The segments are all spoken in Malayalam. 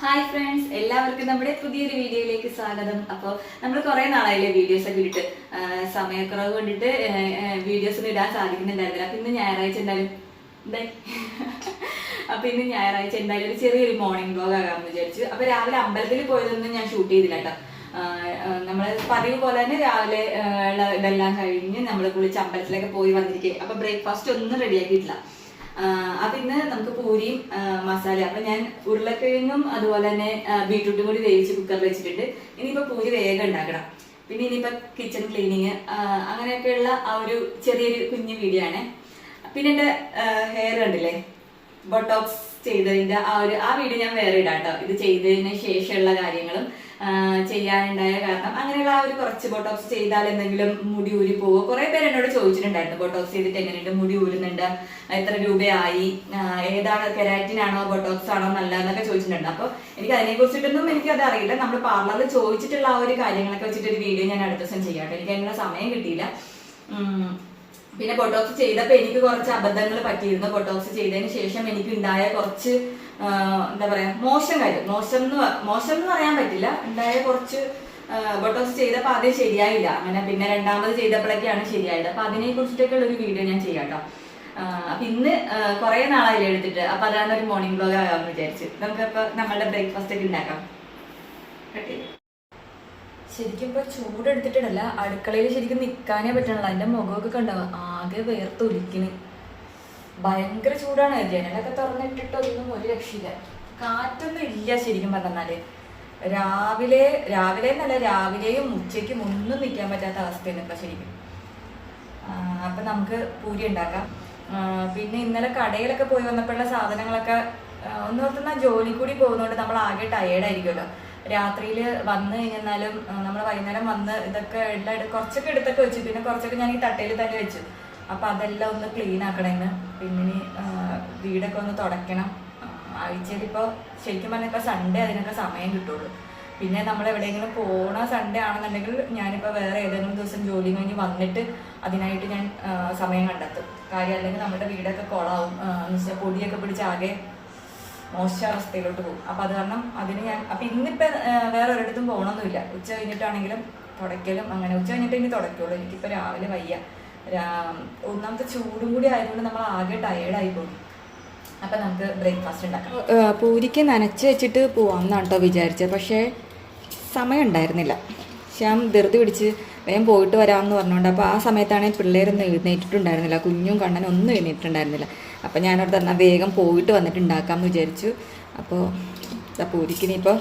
ഹായ് ഫ്രണ്ട്സ്, എല്ലാവർക്കും നമ്മുടെ പുതിയൊരു വീഡിയോയിലേക്ക് സ്വാഗതം. അപ്പോൾ നമ്മൾ കുറേ നാളായില്ലേ വീഡിയോസ് ഒക്കെ ഇട്ടിട്ട്, സമയക്കുറവ് കൊണ്ടിട്ട് വീഡിയോസ് ഒന്നും ഇടാൻ സാധിക്കുന്നുണ്ടായിരുന്നില്ല. അപ്പം ഇന്ന് ഞായറാഴ്ച എന്തായാലും ഇന്ന് ഞായറാഴ്ച എന്തായാലും ഒരു ചെറിയൊരു മോർണിംഗ് വ്ലോഗ് ആകാമെന്ന് വിചാരിച്ചു. അപ്പോൾ രാവിലെ അമ്പലത്തിൽ പോയതൊന്നും ഞാൻ ഷൂട്ട് ചെയ്തില്ല കേട്ടോ. നമ്മൾ പതിവ് പോലെ തന്നെ രാവിലെ ഇതെല്ലാം കഴിഞ്ഞ് നമ്മൾ കുളിച്ച് അമ്പലത്തിലൊക്കെ പോയി വന്നിരിക്കുക. അപ്പൊ ബ്രേക്ക്ഫാസ്റ്റ് ഒന്നും റെഡിയാക്കിയിട്ടില്ല. അപ്പൊ ഇന്ന് നമുക്ക് പൂരിയും മസാല. അപ്പൊ ഞാൻ ഉരുളക്കിഴങ്ങും അതുപോലെ തന്നെ ബീട്രൂട്ടും കൂടി വേവിച്ച് കുക്കറിൽ വെച്ചിട്ടുണ്ട്. ഇനിയിപ്പോ പൂരി വേഗം ഉണ്ടാക്കണം. പിന്നെ ഇനിയിപ്പോ കിച്ചൺ ക്ലീനിങ് അങ്ങനെയൊക്കെയുള്ള ആ ഒരു ചെറിയൊരു കുഞ്ഞു വീഡിയോ ആണ്. പിന്നെ എന്റെ ഹെയർ കണ്ടില്ലേ, ബൊട്ടോക്സ് ചെയ്തതിന്റെ ആ വീഡിയോ ഞാൻ വേറെ ഇടാം കേട്ടോ. ഇത് ചെയ്തതിന് ശേഷമുള്ള കാര്യങ്ങളും ചെയ്യാനുണ്ടായ കാരണം അങ്ങനെയുള്ള ആ ഒരു കുറച്ച് ബോട്ടോക്സ് ചെയ്താൽ എന്തെങ്കിലും മുടി ഊരി പോവോ. കുറെ പേര് എന്നോട് ചോദിച്ചിട്ടുണ്ടായിരുന്നു ബോട്ടോക്സ് ചെയ്തിട്ട് എങ്ങനെയുണ്ട്, മുടി ഊരുന്നുണ്ട്, എത്ര രൂപയായി, ഏതാണ് കെരാറ്റിൻ ആണോ ബോട്ടോക്സ് ആണോ നല്ലതെന്നൊക്കെ ചോദിച്ചിട്ടുണ്ട്. അപ്പൊ എനിക്ക് അതിനെ കുറിച്ചിട്ടൊന്നും എനിക്കത് അറിയില്ല. നമ്മൾ പാർലറിൽ ചോദിച്ചിട്ടുള്ള ആ ഒരു കാര്യങ്ങളൊക്കെ വെച്ചിട്ട് ഒരു വീഡിയോ ഞാൻ അടുത്ത ദിവസം ചെയ്യാം. എനിക്ക് അതിനുള്ള സമയം കിട്ടിയില്ല. പിന്നെ ബൊട്ടോക്സ് ചെയ്തപ്പോൾ എനിക്ക് കുറച്ച് അബദ്ധങ്ങൾ പറ്റിയിരുന്നു. ബൊട്ടോക്സ് ചെയ്തതിന് ശേഷം എനിക്ക് ഉണ്ടായ കുറച്ച് എന്താ പറയാ മോശം എന്ന് പറയാൻ പറ്റില്ല. ഉണ്ടായ കുറച്ച് ബൊട്ടോക്സ് ചെയ്തപ്പോൾ ആദ്യം ശരിയായില്ല. അങ്ങനെ പിന്നെ രണ്ടാമത് ചെയ്തപ്പോഴൊക്കെയാണ് ശരിയായത്. അപ്പൊ അതിനെ കുറിച്ചിട്ടൊക്കെയുള്ള ഒരു വീഡിയോ ഞാൻ ചെയ്യാം കേട്ടോ. അപ്പൊ ഇന്ന് കുറെ നാളായില്ല എടുത്തിട്ട്. അപ്പൊ അതാണ് ഒരു മോർണിംഗ് വ്ലോഗ് ആകാമെന്ന് വിചാരിച്ചു. നമുക്കപ്പോ നമ്മളുടെ ബ്രേക്ക്ഫാസ്റ്റ് ഒക്കെ ഉണ്ടാക്കാം. ശരിക്കും ഇപ്പൊ ചൂടെടുത്തിട്ടിടല്ല, അടുക്കളയിൽ ശരിക്കും നിൽക്കാനേ പറ്റണല്ലോ. അതിന്റെ മുഖമൊക്കെ കണ്ടാവാം, ആകെ വേർത്തൊലിക്കണ്. ഭയങ്കര ചൂടാണ്. ജനലൊക്കെ തുറന്നിട്ടിട്ടൊന്നും ഒരു രക്ഷയില്ല. കാറ്റൊന്നും ഇല്ല ശരിക്കും പറഞ്ഞാല്. രാവിലെ എന്നല്ല, രാവിലെയും ഉച്ചയ്ക്കും ഒന്നും നിൽക്കാൻ പറ്റാത്ത അവസ്ഥയാണ് ഇപ്പൊ ശരിക്കും. അപ്പൊ നമുക്ക് പൂരി ഉണ്ടാക്കാം. പിന്നെ ഇന്നലെ കടയിലൊക്കെ പോയി വന്നപ്പോഴുള്ള സാധനങ്ങളൊക്കെ ഒന്നോർത്തുന്ന ജോലി കൂടി പോകുന്നതുകൊണ്ട് നമ്മൾ ആകെ ടയേർഡായിരിക്കുമല്ലോ. രാത്രിയിൽ വന്നു കഴിഞ്ഞാലും നമ്മൾ വൈകുന്നേരം വന്ന് ഇതൊക്കെ കുറച്ചൊക്കെ എടുത്തൊക്കെ വെച്ചു. പിന്നെ കുറച്ചൊക്കെ ഞാൻ ഈ തട്ടയിൽ തന്നെ വെച്ചു. അപ്പൊ അതെല്ലാം ഒന്ന് ക്ലീൻ ആക്കണമെന്ന്. പിന്നെ വീടൊക്കെ ഒന്ന് തുടയ്ക്കണം. ആഴ്ചയിൽ ഇപ്പോൾ ശരിക്കും പറഞ്ഞാൽ ഇപ്പൊ സൺഡേ അതിനൊക്കെ സമയം കിട്ടുള്ളൂ. പിന്നെ നമ്മൾ എവിടെയെങ്കിലും പോണ സൺഡേ ആണെന്നുണ്ടെങ്കിൽ ഞാനിപ്പോൾ വേറെ ഏതെങ്കിലും ദിവസം ജോലി കഴിഞ്ഞ് വന്നിട്ട് അതിനായിട്ട് ഞാൻ സമയം കണ്ടെത്തും. കാര്യം അല്ലെങ്കിൽ നമ്മുടെ വീടൊക്കെ കുളമാവും, പൊടിയൊക്കെ പിടിച്ച് ആകെ മോശ അവസ്ഥയിലോട്ട് പോകും. അപ്പൊ അത് കാരണം അതിന് ഞാൻ ഇന്നിപ്പോ വേറെ ഒരിടത്തും പോകണമെന്നില്ല. ഉച്ച കഴിഞ്ഞിട്ടാണെങ്കിലും തുടയ്ക്കലും അങ്ങനെ. ഉച്ച കഴിഞ്ഞിട്ട് ഇനി തുടയ്ക്കുള്ളൂ. എനിക്കിപ്പോ രാവിലെ വയ്യ. ഒന്നാമത്തെ ചൂടും കൂടി ആയതുകൊണ്ട് നമ്മൾ ആകെ ടയേർഡായി പോകും. അപ്പൊ നമുക്ക് ബ്രേക്ക്ഫാസ്റ്റ് ഉണ്ടാക്കാം. പൂരിക്ക് നനച്ച് വെച്ചിട്ട് പോവാമെന്നാണ് കേട്ടോ വിചാരിച്ചത്. പക്ഷേ സമയം ഉണ്ടായിരുന്നില്ല. ഞാൻ ധൃതി പിടിച്ച് വേഗം പോയിട്ട് വരാമെന്ന് പറഞ്ഞുകൊണ്ട്. അപ്പോൾ ആ സമയത്താണെങ്കിൽ പിള്ളേരൊന്നും എഴുന്നേറ്റിട്ടുണ്ടായിരുന്നില്ല. കുഞ്ഞും കണ്ണനും ഒന്നും എഴുന്നേറ്റിട്ടുണ്ടായിരുന്നില്ല. അപ്പോൾ ഞാനവിടെ തന്നെ വേഗം പോയിട്ട് വന്നിട്ട് ഉണ്ടാക്കാമെന്ന് വിചാരിച്ചു. അപ്പോൾ പൂരിക്കിനിപ്പോൾ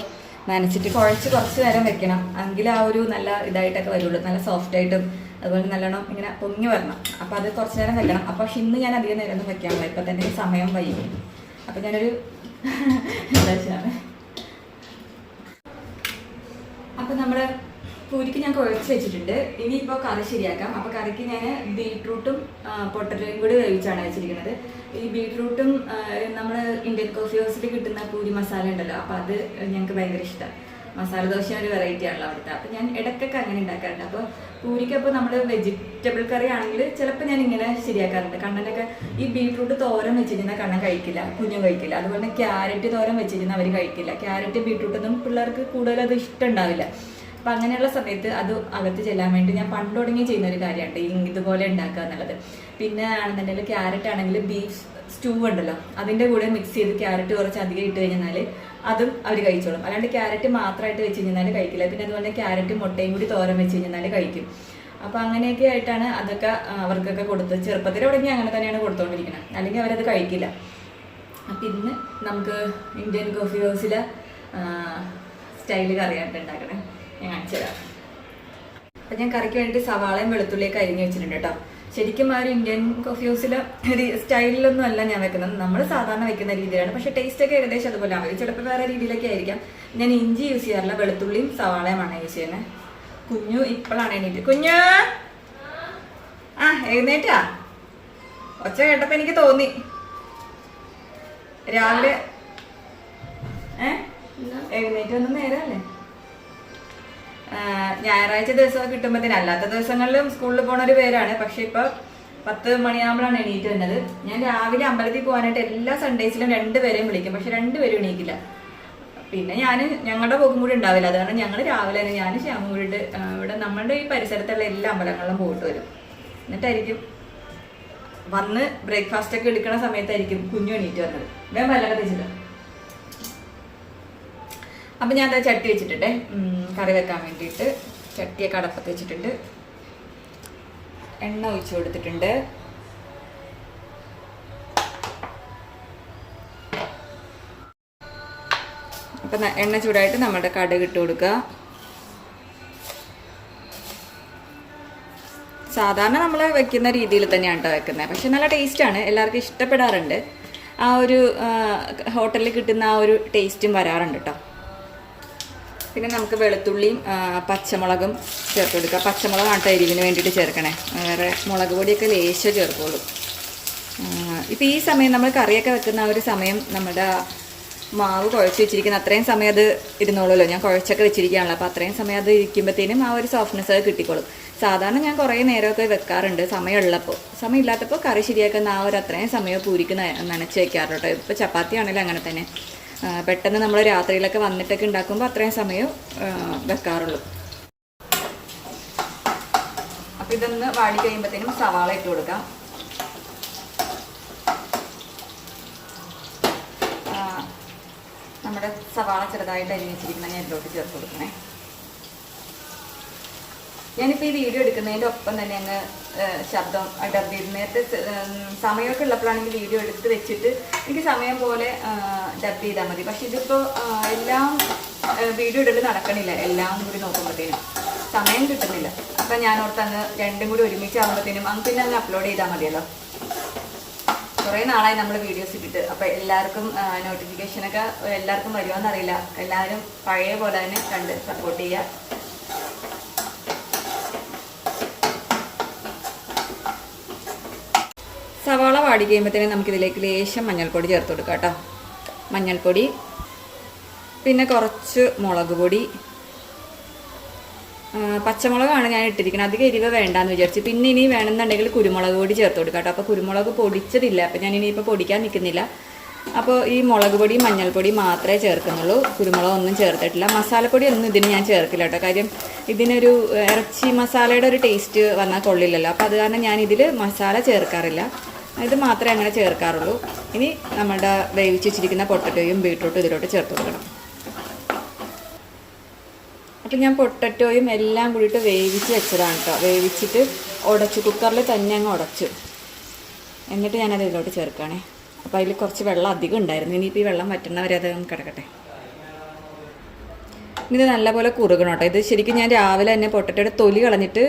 നനച്ചിട്ട് കുഴച്ച് കുറച്ച് നേരം വെക്കണം. എങ്കിൽ ആ ഒരു നല്ല ഇതായിട്ടൊക്കെ വരുള്ളൂ. നല്ല സോഫ്റ്റായിട്ടും അതുപോലെ നല്ലോണം ഇങ്ങനെ പൊങ്ങി വരണം. അപ്പോൾ അത് കുറച്ച് നേരം വെക്കണം. അപ്പോൾ പക്ഷെ ഇന്ന് ഞാൻ അധികം നേരം ഒന്നും വെക്കാനുള്ള. ഇപ്പം തന്നെ സമയം വൈകും. അപ്പോൾ ഞാനൊരു എന്താ വെച്ചാൽ അപ്പോൾ നമ്മുടെ പൂരിക്ക് ഞാൻ കുഴച്ച് വെച്ചിട്ടുണ്ട്. ഇനിയിപ്പോൾ കറി ശരിയാക്കാം. അപ്പോൾ കറിക്ക് ഞാൻ ബീട്രൂട്ടും പൊട്ടറ്റോയും കൂടി വേവിച്ചാണ് വെച്ചിരിക്കുന്നത്. ഈ ബീട്രൂട്ടും നമ്മൾ ഇന്ത്യൻ കോഫി ഹൗസിൽ കിട്ടുന്ന പൂരി മസാല ഉണ്ടല്ലോ, അപ്പോൾ അത് ഞങ്ങൾക്ക് ഭയങ്കര ഇഷ്ടമാണ്. മസാല ദോശ ഒരു വെറൈറ്റി ആണല്ലോ അവിടുത്തെ. അപ്പോൾ ഞാൻ ഇടയ്ക്കൊക്കെ അങ്ങനെ ഉണ്ടാക്കാറുണ്ട്. അപ്പോൾ പൂരിക്കപ്പോൾ നമ്മൾ വെജിറ്റബിൾ കറി ആണെങ്കിൽ ചിലപ്പോൾ ഞാൻ ഇങ്ങനെ ശരിയാക്കാറുണ്ട്. കണ്ണനൊക്കെ ഈ ബീട്രൂട്ട് തോരൻ വെച്ചിരുന്ന കണ്ണൻ കഴിക്കില്ല, കുഞ്ഞും കഴിക്കില്ല. അതുപോലെ ക്യാരറ്റ് തോരൻ വെച്ചിരുന്ന അവർ കഴിക്കില്ല. ക്യാരറ്റ് ബീട്രൂട്ടൊന്നും പിള്ളേർക്ക് കൂടുതൽ അത് ഇഷ്ടം ഉണ്ടാവില്ല. അപ്പം അങ്ങനെയുള്ള സമയത്ത് അത് അകത്ത് ചെല്ലാൻ വേണ്ടി ഞാൻ പണ്ട് തുടങ്ങി ചെയ്യുന്ന ഒരു കാര്യമാണ് ഇതുപോലെ ഉണ്ടാക്കുക എന്നുള്ളത്. പിന്നെ ആണെന്നുണ്ടെങ്കിൽ ക്യാരറ്റ് ആണെങ്കിൽ ബീഫ് സ്റ്റൂ ഉണ്ടല്ലോ, അതിൻ്റെ കൂടെ മിക്സ് ചെയ്ത് ക്യാരറ്റ് കുറച്ച് അധികം ഇട്ട് കഴിഞ്ഞാൽ അതും അവർ കഴിച്ചോളും. അല്ലാണ്ട് ക്യാരറ്റ് മാത്രമായിട്ട് വെച്ച് കഴിഞ്ഞാൽ കഴിക്കില്ല. പിന്നെ അതുപോലെ ക്യാരറ്റ് മുട്ടയും കൂടി തോരൻ വെച്ച് കഴിഞ്ഞാൽ കഴിക്കും. അപ്പോൾ അങ്ങനെയൊക്കെ ആയിട്ടാണ് അതൊക്കെ അവർക്കൊക്കെ കൊടുത്തത്. ചെറുപ്പത്തിൽ തുടങ്ങി അങ്ങനെ തന്നെയാണ് കൊടുത്തുകൊണ്ടിരിക്കുന്നത്. അല്ലെങ്കിൽ അവരത് കഴിക്കില്ല. അപ്പം ഇന്ന് നമുക്ക് ഇന്ത്യൻ കോഫി ഹൗസിലെ സ്റ്റൈല് കറിയായിട്ട് ഉണ്ടാക്കണേ. ഞാൻ കാണിച്ചു തരാം. അപ്പം ഞാൻ കറിക്ക് വേണ്ടി സവാളയും വെളുത്തുള്ളിയൊക്കെ അരിഞ്ഞ് വെച്ചിട്ടുണ്ട് കേട്ടോ. ശരിക്കും ആ ഒരു ഇന്ത്യൻ കോഫി ഹൗസിലെ സ്റ്റൈലിലൊന്നും അല്ല ഞാൻ വെക്കുന്നത്. നമ്മൾ സാധാരണ വെക്കുന്ന രീതിയിലാണ്. പക്ഷേ ടേസ്റ്റൊക്കെ ഏകദേശം അതുപോലെ ആവും. ചിലപ്പോൾ വേറെ രീതിയിലൊക്കെ ആയിരിക്കാം. ഞാൻ ഇഞ്ചി യൂസ് ചെയ്യാറില്ല, വെളുത്തുള്ളിയും സവാളയുമാണ് യൂസ് ചെയ്യുന്നത്. കുഞ്ഞു ഇപ്പോഴാണ് എണീറ്റ്. കുഞ്ഞു എഴുന്നേറ്റാ? ഒച്ച കേട്ടപ്പോൾ എനിക്ക് തോന്നി രാവിലെ എഴുന്നേറ്റ് വന്ന നേരമല്ലേ. ഞായറാഴ്ച ദിവസം കിട്ടുമ്പോഴത്തേന്, അല്ലാത്ത ദിവസങ്ങളിലും സ്കൂളിൽ പോണ ഒരു പേരാണ്. പക്ഷെ ഇപ്പൊ 10 മണിയാകുമ്പോഴാണ് എണീറ്റ് വന്നത്. ഞാൻ രാവിലെ അമ്പലത്തിൽ പോകാനായിട്ട് എല്ലാ സൺഡേസിലും 2 പേരെയും വിളിക്കും. പക്ഷെ 2 പേരും എണീക്കില്ല. പിന്നെ ഞങ്ങളുടെ പോകും കൂടി ഉണ്ടാവില്ല. അതുകൊണ്ട് ഞങ്ങൾ രാവിലെ തന്നെ ഞാൻ ശ്യാമും കൂടിയിട്ട് ഇവിടെ നമ്മളുടെ ഈ പരിസരത്തുള്ള എല്ലാ അമ്പലങ്ങളിലും പോയിട്ട് വരും. എന്നിട്ടായിരിക്കും വന്ന് ബ്രേക്ക്ഫാസ്റ്റ് ഒക്കെ എടുക്കുന്ന സമയത്തായിരിക്കും കുഞ്ഞു എണീറ്റ് വന്നത്. വേഗം പല്ലൊക്കെ തേച്ചിട്ട് അപ്പം ഞാൻ എന്താ ചട്ടി വെച്ചിട്ടുണ്ടേ കറി വെക്കാൻ വേണ്ടിയിട്ട് ചട്ടിയൊക്കെ അടപ്പത്ത് വെച്ചിട്ടുണ്ട്. എണ്ണ ഒഴിച്ചു കൊടുത്തിട്ടുണ്ട്. അപ്പം എണ്ണ ചൂടായിട്ട് നമ്മുടെ കടുക് ഇട്ട് കൊടുക്കുക. സാധാരണ നമ്മൾ വെക്കുന്ന രീതിയിൽ തന്നെയാണ് കേട്ടോ വെക്കുന്നത്. പക്ഷെ നല്ല ടേസ്റ്റാണ്, എല്ലാവർക്കും ഇഷ്ടപ്പെടാറുണ്ട്. ആ ഒരു ഹോട്ടലിൽ കിട്ടുന്ന ആ ഒരു ടേസ്റ്റും വരാറുണ്ട് കേട്ടോ. പിന്നെ നമുക്ക് വെളുത്തുള്ളിയും പച്ചമുളകും ചേർത്ത് കൊടുക്കുക. പച്ചമുളകാണ് കേട്ടോ എരിവിന് വേണ്ടിയിട്ട് ചേർക്കണേ, വേറെ മുളക് പൊടിയൊക്കെ ലേശം ചേർക്കുള്ളൂ. ഇപ്പം ഈ സമയം നമ്മൾ കറിയൊക്കെ വെക്കുന്ന ആ ഒരു സമയം നമ്മുടെ മാവ് കുഴച്ച് വെച്ചിരിക്കുന്ന അത്രയും സമയം അത് ഇരുന്നോളൂല്ലോ. ഞാൻ കുഴച്ചൊക്കെ വെച്ചിരിക്കുകയാണല്ലോ, അപ്പോൾ അത്രയും സമയം അത് ഇരിക്കുമ്പോഴത്തേനും ആ ഒരു സോഫ്റ്റ്നെസ് അത് കിട്ടിക്കോളും. സാധാരണ ഞാൻ കുറേ നേരമൊക്കെ വെക്കാറുണ്ട് സമയം ഇല്ലാത്തപ്പോൾ കറി ശരിയാക്കുന്ന ആ ഒരു അത്രയും സമയം പൂരിക്ക് നനച്ച് വയ്ക്കാറുണ്ട് കേട്ടോ. ഇപ്പോൾ ചപ്പാത്തി ആണെങ്കിലും അങ്ങനെ തന്നെ, പെട്ടെന്ന് നമ്മൾ രാത്രിയിലൊക്കെ വന്നിട്ടൊക്കെ ഉണ്ടാക്കുമ്പോൾ അത്രയും സമയം വെക്കാറുള്ളൂ. അപ്പോൾ ഇതൊന്ന് വാടി കഴിയുമ്പോഴത്തേനും സവാള ഇട്ട് കൊടുക്കാം. നമ്മുടെ സവാള ചെറുതായിട്ട് അരിഞ്ഞ് വെച്ചിരിക്കുന്ന ഞാൻ ഇതിലോട്ട് ചേർത്ത് കൊടുക്കണേ. ഞാനിപ്പോൾ ഈ വീഡിയോ എടുക്കുന്നതിൻ്റെ ഒപ്പം തന്നെ അങ്ങ് ശബ്ദം ഡബ് ചെയ്ത് നേരത്തെ സമയമൊക്കെ ഉള്ളപ്പോഴാണെങ്കിൽ വീഡിയോ എടുത്ത് വെച്ചിട്ട് എനിക്ക് സമയം പോലെ ഡബ് ചെയ്താൽ മതി. പക്ഷെ ഇതിപ്പോൾ എല്ലാം വീഡിയോ ഇടൽ നടക്കണില്ല, എല്ലാം കൂടി നോക്കുമ്പോഴത്തേനും സമയം കിട്ടുന്നില്ല. അപ്പം ഞാൻ ഓർത്തങ്ങ് രണ്ടും കൂടി ഒരുമിച്ചാകുമ്പോഴത്തേനും അങ്ങ് പിന്നെ അങ്ങ് അപ്ലോഡ് ചെയ്താൽ മതിയല്ലോ. കുറേ നാളായി നമ്മൾ വീഡിയോസ് ഇട്ടിട്ട്. അപ്പോൾ എല്ലാവർക്കും നോട്ടിഫിക്കേഷനൊക്കെ എല്ലാവർക്കും വരുമോയെന്നറിയില്ല. എല്ലാവരും പഴയ പോലെ തന്നെ കണ്ട് സപ്പോർട്ട് ചെയ്യുക. സവാള വാടി കഴിയുമ്പോഴത്തേനും നമുക്കിതിലേക്ക് ലേശം മഞ്ഞൾപ്പൊടി ചേർത്ത് കൊടുക്കാം കേട്ടോ. മഞ്ഞൾപ്പൊടി, പിന്നെ കുറച്ച് മുളക് പൊടി, പച്ചമുളകാണ് ഞാൻ ഇട്ടിരിക്കുന്നത്. അധികം എരിവ് വേണ്ടാന്ന് വിചാരിച്ചു. പിന്നെ ഇനി വേണമെന്നുണ്ടെങ്കിൽ കുരുമുളക് പൊടി ചേർത്ത് കൊടുക്കാം കേട്ടോ. അപ്പോൾ കുരുമുളക് പൊടിച്ചതില്ല, അപ്പോൾ ഞാൻ ഇനിയിപ്പോൾ പൊടിക്കാൻ നിൽക്കുന്നില്ല. അപ്പോൾ ഈ മുളക് പൊടി മഞ്ഞൾപ്പൊടി മാത്രമേ ചേർക്കുന്നുള്ളൂ, കുരുമുളക് ഒന്നും ചേർത്തിട്ടില്ല. മസാലപ്പൊടി ഒന്നും ഇതിന് ഞാൻ ചേർക്കില്ല കേട്ടോ. കാര്യം ഇതിനൊരു ഇറച്ചി മസാലയുടെ ഒരു ടേസ്റ്റ് വന്നാൽ കൊള്ളില്ലല്ലോ. അപ്പോൾ അത് കാരണം ഞാൻ ഇതിൽ മസാല ചേർക്കാറില്ല, ഇത് മാത്രമേ അങ്ങനെ ചേർക്കാറുള്ളൂ. ഇനി നമ്മുടെ വേവിച്ച് വെച്ചിരിക്കുന്ന പൊട്ടറ്റോയും ബീട്രൂട്ടും ഇതിലോട്ട് ചേർത്ത് കൊടുക്കണം. അപ്പം ഞാൻ പൊട്ടറ്റോയും എല്ലാം കൂടിയിട്ട് വേവിച്ച് വെച്ചതാണ് കേട്ടോ. വേവിച്ചിട്ട് ഉടച്ചു, കുക്കറിൽ തന്നെ അങ്ങ് ഉടച്ചു. എന്നിട്ട് ഞാനത് ഇതിലോട്ട് ചേർക്കുകയാണേ. അപ്പോൾ അതിൽ കുറച്ച് വെള്ളം അധികം ഉണ്ടായിരുന്നു. ഇനിയിപ്പോൾ ഈ വെള്ളം വറ്റുന്നവരെ അത് കിടക്കട്ടെ. ഇത് നല്ലപോലെ കുറുകണം കേട്ടോ. ഇത് ശരിക്കും ഞാൻ രാവിലെ തന്നെ പൊട്ടറ്റോയുടെ തൊലി കളഞ്ഞിട്ട്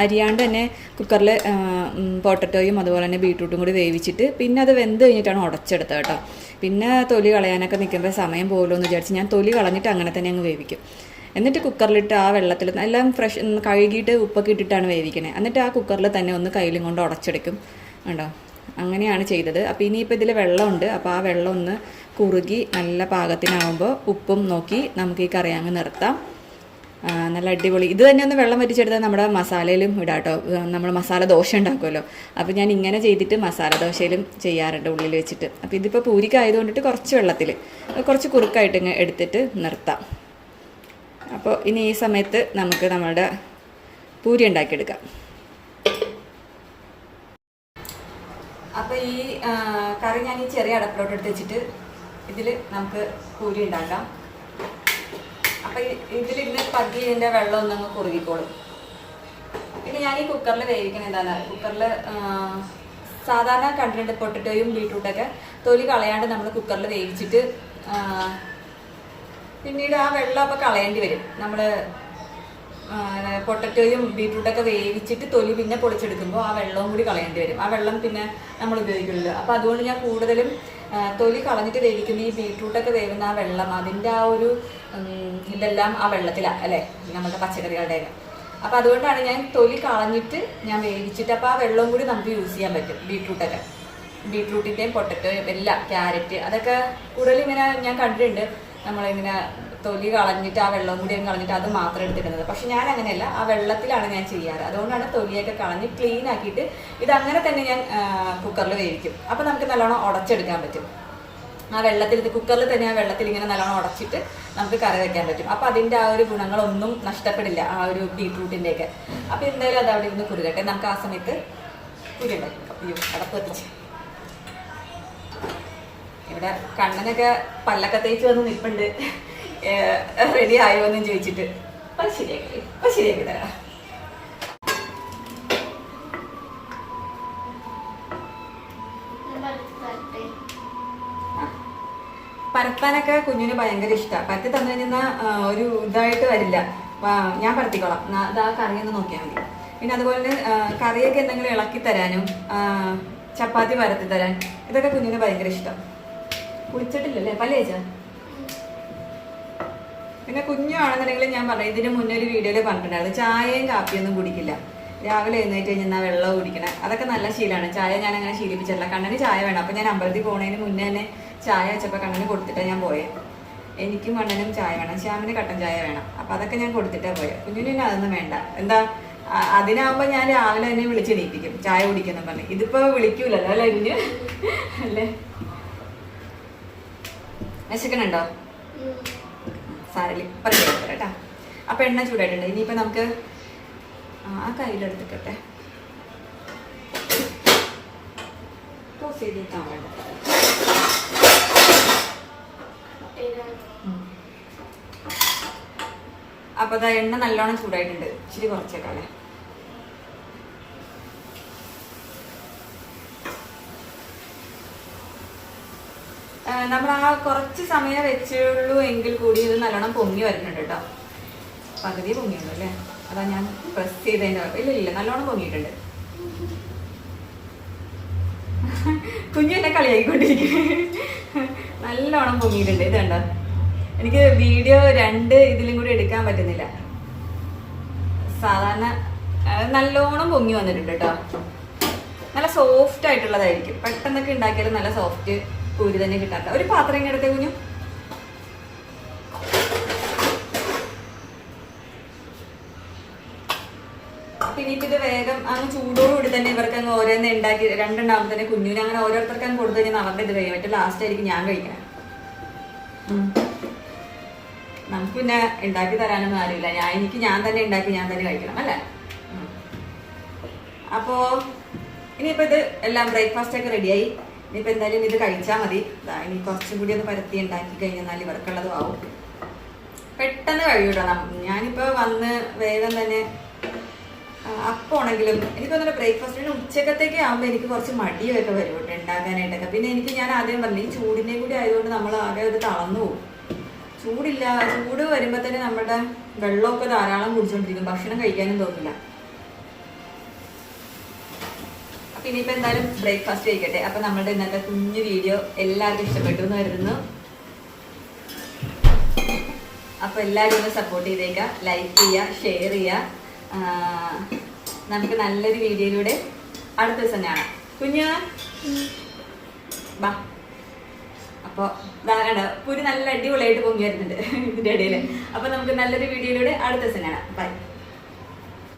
അരിയാണ്ട് തന്നെ കുക്കറിൽ പൊട്ടറ്റോയും അതുപോലെ തന്നെ ബീട്രൂട്ടും കൂടി വേവിച്ചിട്ട് പിന്നെ അത് വെന്ത് കഴിഞ്ഞിട്ടാണ് ഉടച്ചെടുത്തത് കേട്ടോ. പിന്നെ തൊലി കളയാനൊക്കെ നിൽക്കുമ്പോൾ സമയം പോകുമല്ലോ എന്ന് വിചാരിച്ച് ഞാൻ തൊലി കളഞ്ഞിട്ട് അങ്ങനെ തന്നെ അങ്ങ് വേവിക്കും. എന്നിട്ട് കുക്കറിലിട്ട് ആ വെള്ളത്തിൽ എല്ലാം ഫ്രഷ് കഴുകിയിട്ട് ഉപ്പൊക്കെ ഇട്ടിട്ടാണ് വേവിക്കണേ. എന്നിട്ട് ആ കുക്കറിൽ തന്നെ ഒന്ന് കയ്യിലും കൊണ്ട് ഉടച്ചെടുക്കും കേട്ടോ. അങ്ങനെയാണ് ചെയ്തത്. അപ്പോൾ ഇനിയിപ്പോൾ ഇതിൽ വെള്ളമുണ്ട്, അപ്പോൾ ആ വെള്ളം ഒന്ന് കുറുകി നല്ല പാകത്തിനാവുമ്പോൾ ഉപ്പും നോക്കി നമുക്ക് ഈ കറി അങ്ങ് നിർത്താം. നല്ല അടിപൊളി. ഇത് തന്നെ ഒന്ന് വെള്ളം വറ്റിച്ചെടുത്താൽ നമ്മുടെ മസാലയിലും ഇടാം കേട്ടോ. നമ്മൾ മസാല ദോശ ഉണ്ടാക്കുമല്ലോ, അപ്പോൾ ഞാൻ ഇങ്ങനെ ചെയ്തിട്ട് മസാല ദോശയിലും ചെയ്യാറുണ്ട് ഉള്ളിൽ വെച്ചിട്ട്. അപ്പോൾ ഇതിപ്പോൾ പൂരിക്കായതുകൊണ്ടിട്ട് കുറച്ച് വെള്ളത്തിൽ കുറച്ച് കുറുക്കായിട്ട് ഇങ്ങനെ എടുത്തിട്ട് നിർത്താം. അപ്പോൾ ഇനി ഈ സമയത്ത് നമുക്ക് നമ്മളുടെ പൂരി ഉണ്ടാക്കിയെടുക്കാം. അപ്പോൾ ഈ കറി ഞാൻ ഈ ചെറിയ അടപ്പിലോട്ട് എടുത്ത് വെച്ചിട്ട് ഇതിൽ നമുക്ക് പൂരി ഉണ്ടാക്കാം. അപ്പോൾ ഇതിലിരുന്ന് പതി ഇതിൻ്റെ വെള്ളം ഒന്നങ്ങ് കുറുകിക്കോളും. പിന്നെ ഞാൻ ഈ കുക്കറിൽ വേവിക്കണം എന്താണ്, കുക്കറിൽ സാധാരണ കണ്ടിട്ടുണ്ട് പൊട്ടറ്റോയും ബീട്രൂട്ടൊക്കെ തൊലി കളയാണ്ട് നമ്മൾ കുക്കറിൽ വേവിച്ചിട്ട് പിന്നീട് ആ വെള്ളം അപ്പോൾ കളയേണ്ടി വരും. നമ്മൾ പൊട്ടറ്റോയും ബീട്രൂട്ടൊക്കെ വേവിച്ചിട്ട് തൊലി പിന്നെ പൊളിച്ചെടുക്കുമ്പോൾ ആ വെള്ളവും കൂടി കളയേണ്ടി വരും. ആ വെള്ളം പിന്നെ നമ്മൾ ഉപയോഗിക്കില്ല. അപ്പോൾ അതുകൊണ്ട് ഞാൻ കൂടുതലും തൊലി കളഞ്ഞിട്ട് വേവിക്കുന്ന ഈ ബീട്രൂട്ടൊക്കെ വേവുന്ന ആ വെള്ളം, അതിൻ്റെ ആ ഒരു ഇതെല്ലാം ആ വെള്ളത്തിലാണ് അല്ലേ, നമ്മുടെ പച്ചക്കറികളുടെ. അപ്പോൾ അതുകൊണ്ടാണ് ഞാൻ തൊലി കളഞ്ഞിട്ട് ഞാൻ വേവിച്ചിട്ട്, അപ്പോൾ ആ വെള്ളവും കൂടി നമുക്ക് യൂസ് ചെയ്യാൻ പറ്റും. ബീട്രൂട്ടിൻ്റെയും പൊട്ടറ്റോയും എല്ലാം, ക്യാരറ്റ് അതൊക്കെ കൂടുതലിങ്ങനെ ഞാൻ കണ്ടിട്ടുണ്ട്. നമ്മളിങ്ങനെ തൊലി കളഞ്ഞിട്ട് ആ വെള്ളം കൂടി കളഞ്ഞിട്ട് അത് മാത്രം എടുത്തിടുന്നത്. പക്ഷെ ഞാൻ അങ്ങനെയല്ല, ആ വെള്ളത്തിലാണ് ഞാൻ ചെയ്യാറ്. അതുകൊണ്ടാണ് തൊലിയൊക്കെ കളഞ്ഞ് ക്ലീൻ ആക്കിയിട്ട് ഇതങ്ങനെ തന്നെ ഞാൻ കുക്കറിൽ വേവിക്കും. അപ്പോൾ നമുക്ക് നല്ലോണം ഉടച്ചെടുക്കാൻ പറ്റും. ആ വെള്ളത്തിൽ ഇത് കുക്കറിൽ തന്നെ ആ വെള്ളത്തിൽ ഇങ്ങനെ നല്ലോണം ഉടച്ചിട്ട് നമുക്ക് കറി വെക്കാൻ പറ്റും. അപ്പോൾ അതിൻ്റെ ആ ഒരു ഗുണങ്ങളൊന്നും നഷ്ടപ്പെടില്ല, ആ ഒരു ബീട്രൂട്ടിൻ്റെയൊക്കെ. അപ്പോൾ എന്തായാലും അത് അവിടെ ഇരുന്ന് കുരുകട്ടെ. നമുക്ക് ആ സമയത്ത് കുരു ഉണ്ടാക്കാം. അയ്യോ അടപ്പ് എത്തിച്ച്. ഇവിടെ കണ്ണനൊക്കെ പല്ലൊക്കെ തേച്ച് വന്ന് നിൽപ്പുണ്ട്, റെഡി ആയോ എന്നും ചോദിച്ചിട്ട്. അപ്പം ശരിയാക്കി തരാം. പരത്താനൊക്കെ കുഞ്ഞിന് ഭയങ്കര ഇഷ്ടമാണ്. പരത്തി തന്നു കഴിഞ്ഞാൽ ഒരു ഇതായിട്ട് വരില്ല. ഞാൻ പരത്തിക്കോളാം, ആ കറിയൊന്ന് നോക്കിയാൽ മതി. പിന്നെ അതുപോലെ തന്നെ കറിയൊക്കെ എന്തെങ്കിലും ഇളക്കി തരാനും ചപ്പാത്തി പരത്തി തരാൻ ഇതൊക്കെ കുഞ്ഞിന് ഭയങ്കര ഇഷ്ടം. കുളിച്ചിട്ടില്ലല്ലേ, പല്ലേച്ചാ? പിന്നെ കുഞ്ഞാണെന്നുണ്ടെങ്കിൽ ഞാൻ പറഞ്ഞു, ഇതിന് മുന്നേ ഒരു വീഡിയോയിൽ പറഞ്ഞിട്ടുണ്ടായിരുന്നു, ചായയും കാപ്പിയൊന്നും കുടിക്കില്ല. രാവിലെ എഴുന്നേറ്റ് കഴിഞ്ഞാൽ വെള്ളം കുടിക്കണം. അതൊക്കെ നല്ല ശീലമാണ്. ചായ ഞാൻ അങ്ങനെ ശീലിപ്പിച്ചിട്ടില്ല. കണ്ണന് ചായ വേണം. അപ്പം ഞാൻ അമ്പലത്തിൽ പോകുന്നതിന് മുന്നേ തന്നെ ചായ വെച്ചപ്പോൾ കണ്ണന് കൊടുത്തിട്ടാണ് ഞാൻ പോയത്. എനിക്കും കണ്ണനും ചായ വേണം, ശ്യാമിന് കട്ടൻ ചായ വേണം. അപ്പം അതൊക്കെ ഞാൻ കൊടുത്തിട്ടാണ് പോയത്. കുഞ്ഞിന് പിന്നെ അതൊന്നും വേണ്ട. എന്താ അതിനാകുമ്പോൾ ഞാൻ രാവിലെ തന്നെ വിളിച്ചെണീപ്പിക്കും ചായ കുടിക്കുന്നു പറഞ്ഞു. ഇതിപ്പോൾ വിളിക്കൂലല്ലോ അല്ലേ കുഞ്ഞ്? അല്ലേ? വിശക്കണുണ്ടോ? സാരല്ലേ, പറയാം കേട്ടോ. അപ്പം എണ്ണ ചൂടായിട്ടുണ്ട്. ഇനിയിപ്പോൾ നമുക്ക് ആ കയ്യിലെടുത്തിട്ടെ ക്ലോസ് ചെയ്തിട്ടാണ് വേണ്ട. അപ്പൊ അതാ എണ്ണ നല്ലോണം ചൂടായിട്ടുണ്ട്. ഇച്ചിരി കുറച്ചേക്കാളെ. നമ്മൾ ആ കുറച്ച് സമയം വെച്ചുള്ളൂ എങ്കിൽ കൂടി ഇത് നല്ലോണം പൊങ്ങി വരുന്നുണ്ട് കേട്ടോ. പകുതി പൊങ്ങിയുള്ളൂ അല്ലേ? അതാ ഞാൻ പ്രസ് ചെയ്തതിൻ്റെ ഇല്ല നല്ലോണം പൊങ്ങിയിട്ടുണ്ട്. കുഞ്ഞു എന്നെ കളിയായിക്കൊണ്ടിരിക്കുന്നു. നല്ലോണം പൊങ്ങിയിട്ടുണ്ട്. ഇത് കണ്ടോ? എനിക്ക് വീഡിയോ 2 ഇതിലും കൂടി എടുക്കാൻ പറ്റുന്നില്ല. സാധാരണ നല്ലോണം പൊങ്ങി വന്നിട്ടുണ്ട് കേട്ടോ. നല്ല സോഫ്റ്റ് ആയിട്ടുള്ളതായിരിക്കും. പെട്ടെന്നൊക്കെ ഉണ്ടാക്കിയാലും നല്ല സോഫ്റ്റ് പൂരി തന്നെ കിട്ടാത്ത ഒരു പാത്രം ഇങ്ങനെ എടുത്തേ കുഞ്ഞു. പിന്നെ ഇപ്പം ഇത് വേഗം അങ്ങ് ചൂടോടുകൂടി തന്നെ ഇവർക്ക് അങ്ങ് ഓരോന്ന് ഉണ്ടാക്കി 2 ഉണ്ടാകുമ്പോൾ തന്നെ കുഞ്ഞിന് അങ്ങനെ ഓരോരുത്തർക്ക് അങ്ങ് കൊടുത്തു കഴിഞ്ഞാൽ അവരുടെ ഇത് കഴിയും. മറ്റേ ലാസ്റ്റ് ആയിരിക്കും ഞാൻ കഴിക്കണം. നമുക്ക് പിന്നെ ഉണ്ടാക്കി തരാനൊന്നും ആരുമില്ല. ഞാൻ തന്നെ ഉണ്ടാക്കി ഞാൻ തന്നെ കഴിക്കണം അല്ലേ? അപ്പോൾ ഇനിയിപ്പോൾ ഇത് എല്ലാം ബ്രേക്ക്ഫാസ്റ്റ് ഒക്കെ റെഡിയായി. ഇനിയിപ്പോൾ എന്തായാലും ഇത് കഴിച്ചാൽ മതി. ഇനി കുറച്ചും കൂടി ഒന്ന് പരത്തി ഉണ്ടാക്കി കഴിഞ്ഞാൽ ഇവർക്കുള്ളതും ആവും. പെട്ടെന്ന് കഴിയൂട്ടോ. ഞാനിപ്പോൾ വന്ന് വേഗം തന്നെ അപ്പോണെങ്കിലും എനിക്കൊന്നൊരു ബ്രേക്ക്ഫാസ്റ്റിന് ഉച്ചക്കത്തേക്ക് ആകുമ്പോൾ എനിക്ക് കുറച്ച് മടിയൊക്കെ വരും കേട്ടോ ഉണ്ടാക്കാനായിട്ടൊക്കെ. പിന്നെ ഞാൻ ആദ്യം പറഞ്ഞു, ഈ ചൂടിനെ കൂടി ആയതുകൊണ്ട് നമ്മൾ ആകെ അത് തളർന്നു പോകും. ചൂട് വരുമ്പോൾ തന്നെ നമ്മുടെ വെള്ളമൊക്കെ ധാരാളം കുടിച്ചോണ്ടിരിക്കും, ഭക്ഷണം കഴിക്കാനും തോന്നില്ല. അപ്പൊ ഇനിയിപ്പോ എന്തായാലും ബ്രേക്ക്ഫാസ്റ്റ് കഴിക്കട്ടെ. അപ്പൊ നമ്മുടെ ഇന്നത്തെ കുഞ്ഞു വീഡിയോ എല്ലാവർക്കും ഇഷ്ടപ്പെട്ടു എന്ന് കരുതുന്നു. അപ്പൊ എല്ലാവരും ഒന്ന് സപ്പോർട്ട് ചെയ്തേക്കുക, ലൈക്ക് ചെയ്യുക, ഷെയർ ചെയ്യുക. നമുക്ക് നല്ലൊരു വീഡിയോയിലൂടെ അടുത്ത ദിവസം കാണാം. കുഞ്ഞ് ബാ. അപ്പോൾ ധാരാള പൂരി നല്ല അടിപൊളിയായിട്ട് പൊങ്ങി വരുന്നുണ്ട് ഇതിൻ്റെ ഇടയിൽ. അപ്പോൾ നമുക്ക് നല്ലൊരു വീഡിയോയിലൂടെ അടുത്ത ദിവസം കാണാം. ബൈ.